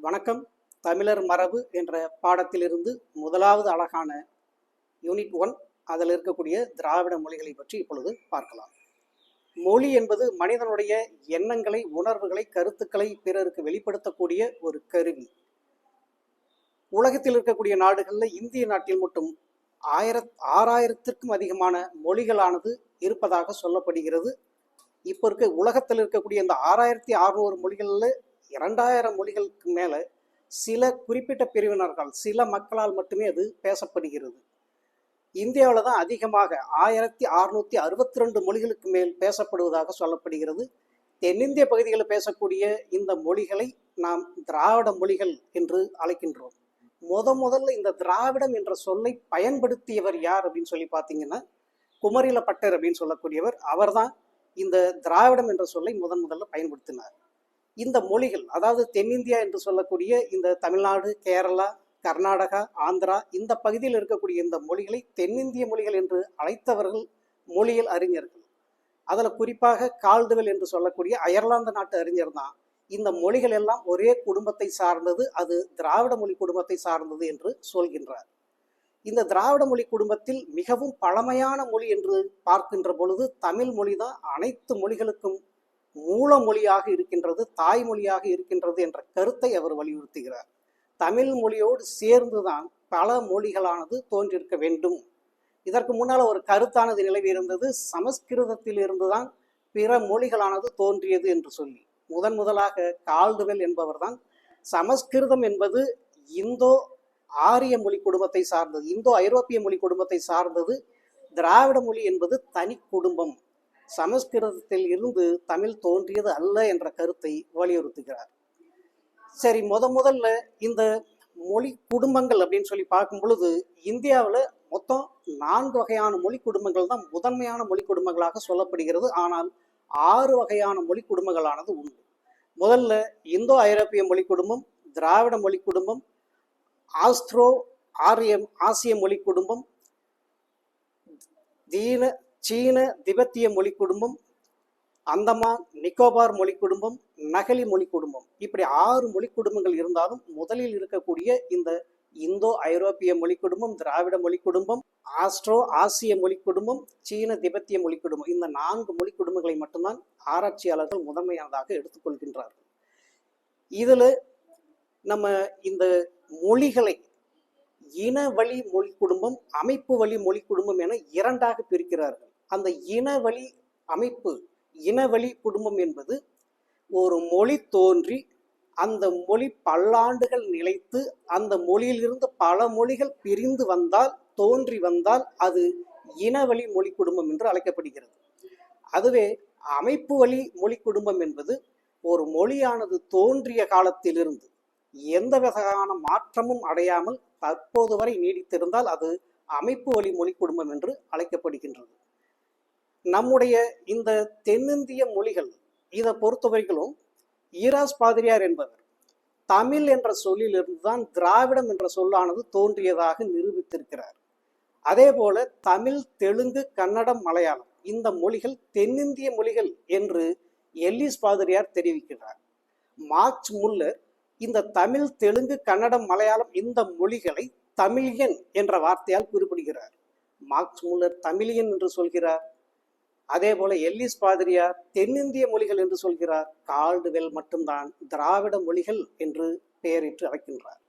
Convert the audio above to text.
வணக்கம். தமிழர் மரபு என்ற பாடத்திலிருந்து முதலாவது அழகான யூனிட் 1 அதில் இருக்கக்கூடிய திராவிட மொழிகளை பற்றி இப்பொழுது பார்க்கலாம். மொழி என்பது மனிதனுடைய எண்ணங்களை, உணர்வுகளை, கருத்துக்களை பிறருக்கு வெளிப்படுத்தக்கூடிய ஒரு கருவி. உலகத்தில் இருக்கக்கூடிய நாடுகளில் இந்திய நாட்டில் மட்டும் 6000த்திற்கும் அதிகமான மொழிகளானது இருப்பதாக சொல்லப்படுகிறது. இப்போ உலகத்தில் இருக்கக்கூடிய இந்த 6600 மொழிகளில் 2000 மொழிகளுக்கு மேலே சில குறிப்பிட்ட பிரிவினர்கள், சில மக்களால் மட்டுமே அது பேசப்படுகிறது. இந்தியாவில் தான் அதிகமாக 1662 மொழிகளுக்கு மேல் பேசப்படுவதாக சொல்லப்படுகிறது. தென்னிந்திய பகுதிகளில் பேசக்கூடிய இந்த மொழிகளை நாம் திராவிட மொழிகள் என்று அழைக்கின்றோம். முதல்ல இந்த திராவிடம் என்ற சொல்லை பயன்படுத்தியவர் யார் அப்படின்னு சொல்லி பார்த்தீங்கன்னா, குமரில பட்டர் அப்படின்னு சொல்லக்கூடியவர். அவர்தான் இந்த திராவிடம் என்ற சொல்லை முதல்ல பயன்படுத்தினார். இந்த மொழிகள், அதாவது தென்னிந்தியா என்று சொல்லக்கூடிய இந்த தமிழ்நாடு, கேரளா, கர்நாடகா, ஆந்திரா இந்த பகுதியில் இருக்கக்கூடிய இந்த மொழிகளை தென்னிந்திய மொழிகள் என்று அழைத்தவர்கள் மொழியியல் அறிஞர்கள். அதில் குறிப்பாக கால்டுவெல் என்று சொல்லக்கூடிய அயர்லாந்து நாட்டு அறிஞர் தான் இந்த மொழிகள் எல்லாம் ஒரே குடும்பத்தை சார்ந்தது, அது திராவிட மொழி குடும்பத்தை சார்ந்தது என்று சொல்கின்றார். இந்த திராவிட மொழி குடும்பத்தில் மிகவும் பழமையான மொழி என்று பார்க்கின்ற பொழுது தமிழ் மொழி தான் அனைத்து மொழிகளுக்கும் மூல மொழியாக இருக்கின்றது, தாய்மொழியாக இருக்கின்றது என்ற கருத்தை அவர் வலியுறுத்துகிறார். தமிழ் மொழியோடு சேர்ந்துதான் பல மொழிகளானது தோன்றியிருக்க வேண்டும். இதற்கு முன்னால் ஒரு கருத்தானது நிலவி இருந்தது, சமஸ்கிருதத்தில் இருந்துதான் பிற மொழிகளானது தோன்றியது என்று சொல்லி. முதலாக கால்டுவெல் என்பவர் தான் சமஸ்கிருதம் என்பது இந்தோ ஆரிய மொழி குடும்பத்தை சார்ந்தது, இந்தோ ஐரோப்பிய மொழி குடும்பத்தை சார்ந்தது, திராவிட மொழி என்பது தனி குடும்பம், சமஸ்கிருதத்தில் இருந்து தமிழ் தோன்றியது அல்ல என்ற கருத்தை வலியுறுத்துகிறார். சரி, முதல்ல இந்த மொழி குடும்பங்கள் அப்படின்னு சொல்லி பார்க்கும் பொழுது இந்தியாவில் மொத்தம் 4 வகையான மொழி குடும்பங்கள் தான் முதன்மையான மொழி குடும்பங்களாக சொல்லப்படுகிறது. ஆனால் 6 வகையான மொழி குடும்பங்களானது உண்டு. முதல்ல இந்தோ ஐரோப்பிய மொழி குடும்பம், திராவிட மொழி குடும்பம், ஆசிய மொழி குடும்பம், சீன திபெத்திய மொழி குடும்பம், அந்தமான் நிக்கோபார் மொழி குடும்பம், நகலி மொழி குடும்பம். இப்படி 6 மொழி குடும்பங்கள் இருந்தாலும் முதலில் இருக்கக்கூடிய இந்த இந்தோ ஐரோப்பிய மொழி குடும்பம், திராவிட மொழி குடும்பம், ஆசிய மொழி குடும்பம், சீன திபெத்திய மொழி குடும்பம், இந்த 4 மொழி குடும்பங்களை மட்டும்தான் ஆராய்ச்சியாளர்கள் முதன்மையானதாக எடுத்துக்கொள்கின்றார்கள். இதில் நம்ம இந்த மொழிகளை இன வழி மொழி குடும்பம், அமைப்பு வழி மொழி குடும்பம் என 2ஆக பிரிக்கிறார்கள். அந்த இனவழி அமைப்பு, இனவழி குடும்பம் என்பது ஒரு மொழி தோன்றி அந்த மொழி பல்லாண்டுகள் நிலைத்து அந்த மொழியிலிருந்து பல மொழிகள் பிரிந்து வந்தால், தோன்றி வந்தால் அது இனவழி மொழி குடும்பம் என்று அழைக்கப்படுகிறது. அதுவே அமைப்பு வழி மொழி குடும்பம் என்பது ஒரு மொழியானது தோன்றிய காலத்திலிருந்து எந்த வகையான மாற்றமும் அடையாமல் தற்போது வரை நீடித்திருந்தால் அது அமைப்பு வழி மொழி குடும்பம் என்று அழைக்கப்படுகின்றது. நம்முடைய இந்த தென்னிந்திய மொழிகள் இதை பொறுத்தவரைக்கும் ஈராஸ் பாதிரியார் என்பவர் தமிழ் என்ற சொல்லிலிருந்து தான் திராவிடம் என்ற சொல்லானது தோன்றியதாக நிரூபித்திருக்கிறார். அதே போல தமிழ், தெலுங்கு, கன்னடம், மலையாளம் இந்த மொழிகள் தென்னிந்திய மொழிகள் என்று எல்லிஸ் பாதிரியார் தெரிவிக்கிறார். மார்க்ஸ் முல்லர் இந்த தமிழ், தெலுங்கு, கன்னடம், மலையாளம் இந்த மொழிகளை தமிழியன் என்ற வார்த்தையால் குறிப்பிடுகிறார். மார்க்ஸ் முல்லர் தமிழியன் என்று சொல்கிறார். அதே போல எல்லிஸ் பாதிரியார் தென்னிந்திய மொழிகள் என்று சொல்கிறார். கால்டுவெல் மட்டும்தான் திராவிட மொழிகள் என்று பெயரிட்டு அழைக்கின்றார்.